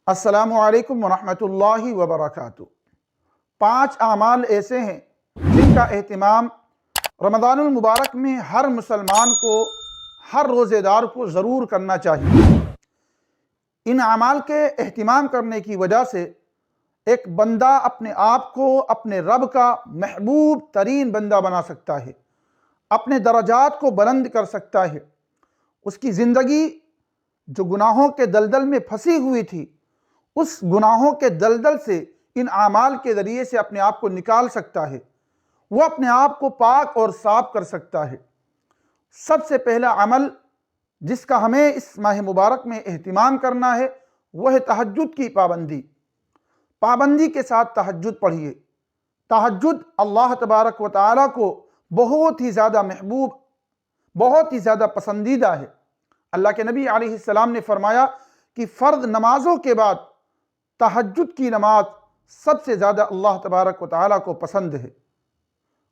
السلام علیکم ورحمۃ اللہ وبرکاتہ۔ 5 اعمال ایسے ہیں جن کا اہتمام رمضان المبارک میں ہر مسلمان کو، ہر روزے دار کو ضرور کرنا چاہیے۔ ان اعمال کے اہتمام کرنے کی وجہ سے ایک بندہ اپنے آپ کو اپنے رب کا محبوب ترین بندہ بنا سکتا ہے، اپنے درجات کو بلند کر سکتا ہے، اس کی زندگی جو گناہوں کے دلدل میں پھنسی ہوئی تھی، اس گناہوں کے دلدل سے ان اعمال کے ذریعے سے اپنے آپ کو نکال سکتا ہے، وہ اپنے آپ کو پاک اور صاف کر سکتا ہے۔ سب سے پہلا عمل جس کا ہمیں اس ماہ مبارک میں اہتمام کرنا ہے وہ ہے تہجد کی پابندی۔ پابندی کے ساتھ تہجد پڑھیے۔ تہجد اللہ تبارک و تعالیٰ کو بہت ہی زیادہ محبوب، بہت ہی زیادہ پسندیدہ ہے۔ اللہ کے نبی علیہ السلام نے فرمایا کہ فرض نمازوں کے بعد تہجد کی نماز سب سے زیادہ اللہ تبارک و تعالیٰ کو پسند ہے۔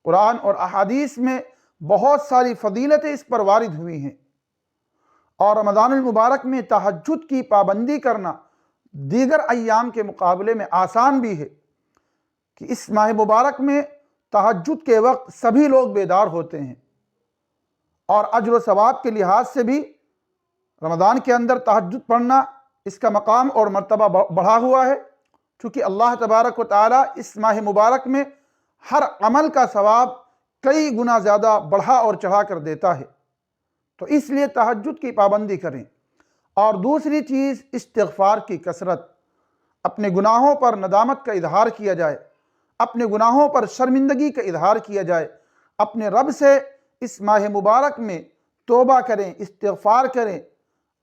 قرآن اور احادیث میں بہت ساری فضیلتیں اس پر وارد ہوئی ہیں، اور رمضان المبارک میں تہجد کی پابندی کرنا دیگر ایام کے مقابلے میں آسان بھی ہے کہ اس ماہ مبارک میں تہجد کے وقت سبھی لوگ بیدار ہوتے ہیں، اور اجر و ثواب کے لحاظ سے بھی رمضان کے اندر تہجد پڑھنا اس کا مقام اور مرتبہ بڑھا ہوا ہے، چونکہ اللہ تبارک و تعالیٰ اس ماہ مبارک میں ہر عمل کا ثواب کئی گنا زیادہ بڑھا اور چڑھا کر دیتا ہے، تو اس لیے تہجد کی پابندی کریں۔ اور دوسری چیز استغفار کی کثرت، اپنے گناہوں پر ندامت کا اظہار کیا جائے، اپنے گناہوں پر شرمندگی کا اظہار کیا جائے، اپنے رب سے اس ماہ مبارک میں توبہ کریں، استغفار کریں،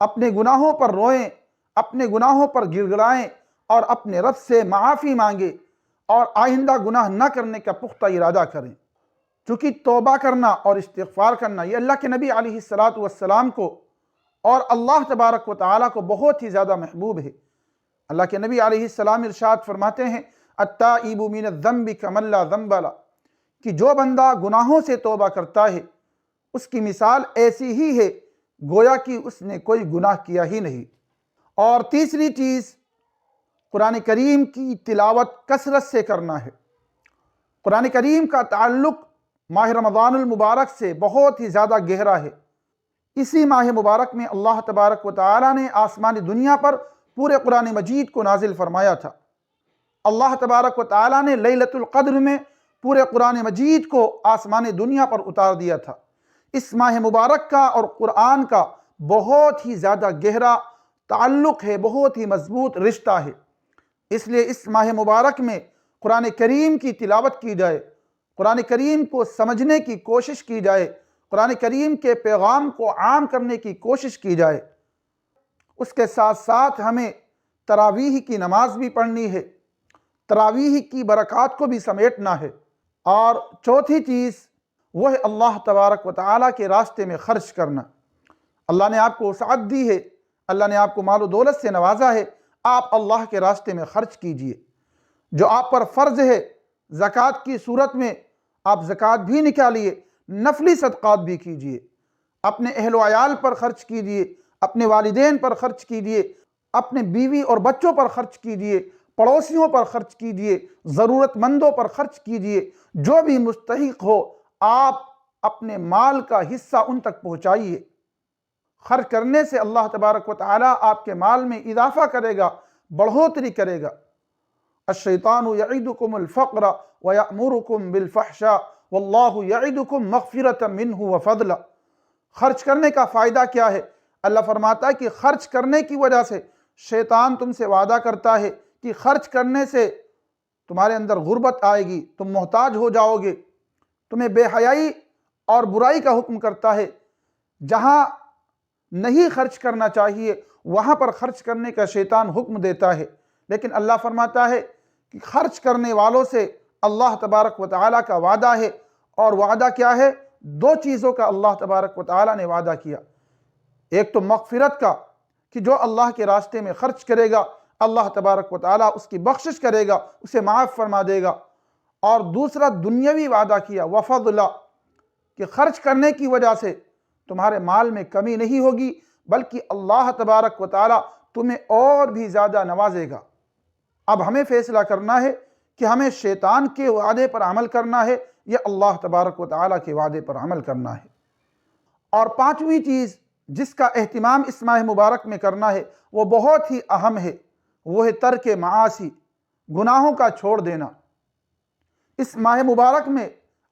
اپنے گناہوں پر روئیں، اپنے گناہوں پر گڑ گڑائیں، اور اپنے رب سے معافی مانگیں، اور آئندہ گناہ نہ کرنے کا پختہ ارادہ کریں، چونکہ توبہ کرنا اور استغفار کرنا یہ اللہ کے نبی علیہ السلام کو اور اللہ تبارک و تعالیٰ کو بہت ہی زیادہ محبوب ہے۔ اللہ کے نبی علیہ السلام ارشاد فرماتے ہیں التائب من الذنب کمن لا ذنب لہ، کہ جو بندہ گناہوں سے توبہ کرتا ہے اس کی مثال ایسی ہی ہے گویا کہ اس نے کوئی گناہ کیا ہی نہیں۔ اور تیسری چیز قرآن کریم کی تلاوت کثرت سے کرنا ہے۔ قرآن کریم کا تعلق ماہ رمضان المبارک سے بہت ہی زیادہ گہرا ہے۔ اسی ماہ مبارک میں اللہ تبارک و تعالیٰ نے آسمانی دنیا پر پورے قرآن مجید کو نازل فرمایا تھا۔ اللہ تبارک و تعالیٰ نے لیلۃ القدر میں پورے قرآن مجید کو آسمانی دنیا پر اتار دیا تھا۔ اس ماہ مبارک کا اور قرآن کا بہت ہی زیادہ گہرا تعلق ہے، بہت ہی مضبوط رشتہ ہے، اس لیے اس ماہ مبارک میں قرآن کریم کی تلاوت کی جائے، قرآن کریم کو سمجھنے کی کوشش کی جائے، قرآن کریم کے پیغام کو عام کرنے کی کوشش کی جائے۔ اس کے ساتھ ساتھ ہمیں تراویح کی نماز بھی پڑھنی ہے، تراویح کی برکات کو بھی سمیٹنا ہے۔ اور چوتھی چیز وہ ہے اللہ تبارک و تعالیٰ کے راستے میں خرچ کرنا۔ اللہ نے آپ کو وسعت دی ہے، اللہ نے آپ کو مال و دولت سے نوازا ہے، آپ اللہ کے راستے میں خرچ کیجئے۔ جو آپ پر فرض ہے زکوٰۃ کی صورت میں آپ زکوٰۃ بھی نکالیے، نفلی صدقات بھی کیجئے، اپنے اہل و عیال پر خرچ کیجئے، اپنے والدین پر خرچ کیجئے، اپنے بیوی اور بچوں پر خرچ کیجئے، پڑوسیوں پر خرچ کیجئے، ضرورت مندوں پر خرچ کیجئے، جو بھی مستحق ہو آپ اپنے مال کا حصہ ان تک پہنچائیے۔ خرچ کرنے سے اللہ تبارک و تعالیٰ آپ کے مال میں اضافہ کرے گا، بڑھوتری کرے گا۔ الشیطان یعدکم الفقر ویأمرکم بالفحشاء واللہ یعدکم مغفرۃ منہ وفضلا۔ خرچ کرنے کا فائدہ کیا ہے؟ اللہ فرماتا ہے کہ خرچ کرنے کی وجہ سے شیطان تم سے وعدہ کرتا ہے کہ خرچ کرنے سے تمہارے اندر غربت آئے گی، تم محتاج ہو جاؤ گے، تمہیں بے حیائی اور برائی کا حکم کرتا ہے۔ جہاں نہیں خرچ کرنا چاہیے وہاں پر خرچ کرنے کا شیطان حکم دیتا ہے، لیکن اللہ فرماتا ہے کہ خرچ کرنے والوں سے اللہ تبارک و تعالیٰ کا وعدہ ہے، اور وعدہ کیا ہے؟ 2 چیزوں کا اللہ تبارک و تعالیٰ نے وعدہ کیا۔ ایک تو مغفرت کا کہ جو اللہ کے راستے میں خرچ کرے گا اللہ تبارک و تعالیٰ اس کی بخشش کرے گا، اسے معاف فرما دے گا، اور دوسرا دنیاوی وعدہ کیا وفضلا، کہ خرچ کرنے کی وجہ سے تمہارے مال میں کمی نہیں ہوگی، بلکہ اللہ تبارک و تعالیٰ تمہیں اور بھی زیادہ نوازے گا۔ اب ہمیں فیصلہ کرنا ہے کہ ہمیں شیطان کے وعدے پر عمل کرنا ہے یا اللہ تبارک و تعالیٰ کے وعدے پر عمل کرنا ہے۔ اور پانچویں چیز جس کا اہتمام اس ماہ مبارک میں کرنا ہے وہ بہت ہی اہم ہے، وہ ہے ترک معاصی، گناہوں کا چھوڑ دینا۔ اس ماہ مبارک میں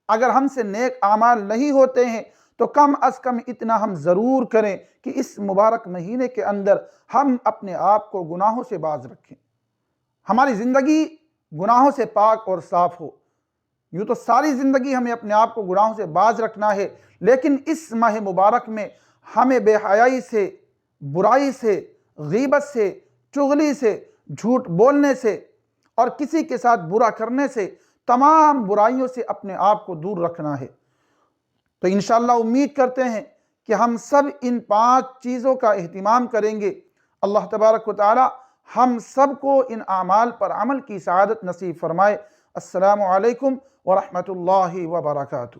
اگر ہم سے نیک اعمال نہیں ہوتے ہیں تو کم از کم اتنا ہم ضرور کریں کہ اس مبارک مہینے کے اندر ہم اپنے آپ کو گناہوں سے باز رکھیں، ہماری زندگی گناہوں سے پاک اور صاف ہو۔ یوں تو ساری زندگی ہمیں اپنے آپ کو گناہوں سے باز رکھنا ہے، لیکن اس ماہ مبارک میں ہمیں بے حیائی سے، برائی سے، غیبت سے، چغلی سے، جھوٹ بولنے سے اور کسی کے ساتھ برا کرنے سے، تمام برائیوں سے اپنے آپ کو دور رکھنا ہے۔ تو انشاءاللہ امید کرتے ہیں کہ ہم سب ان 5 چیزوں کا اہتمام کریں گے۔ اللہ تبارک و تعالی ہم سب کو ان اعمال پر عمل کی سعادت نصیب فرمائے۔ السلام علیکم ورحمۃ اللہ وبرکاتہ۔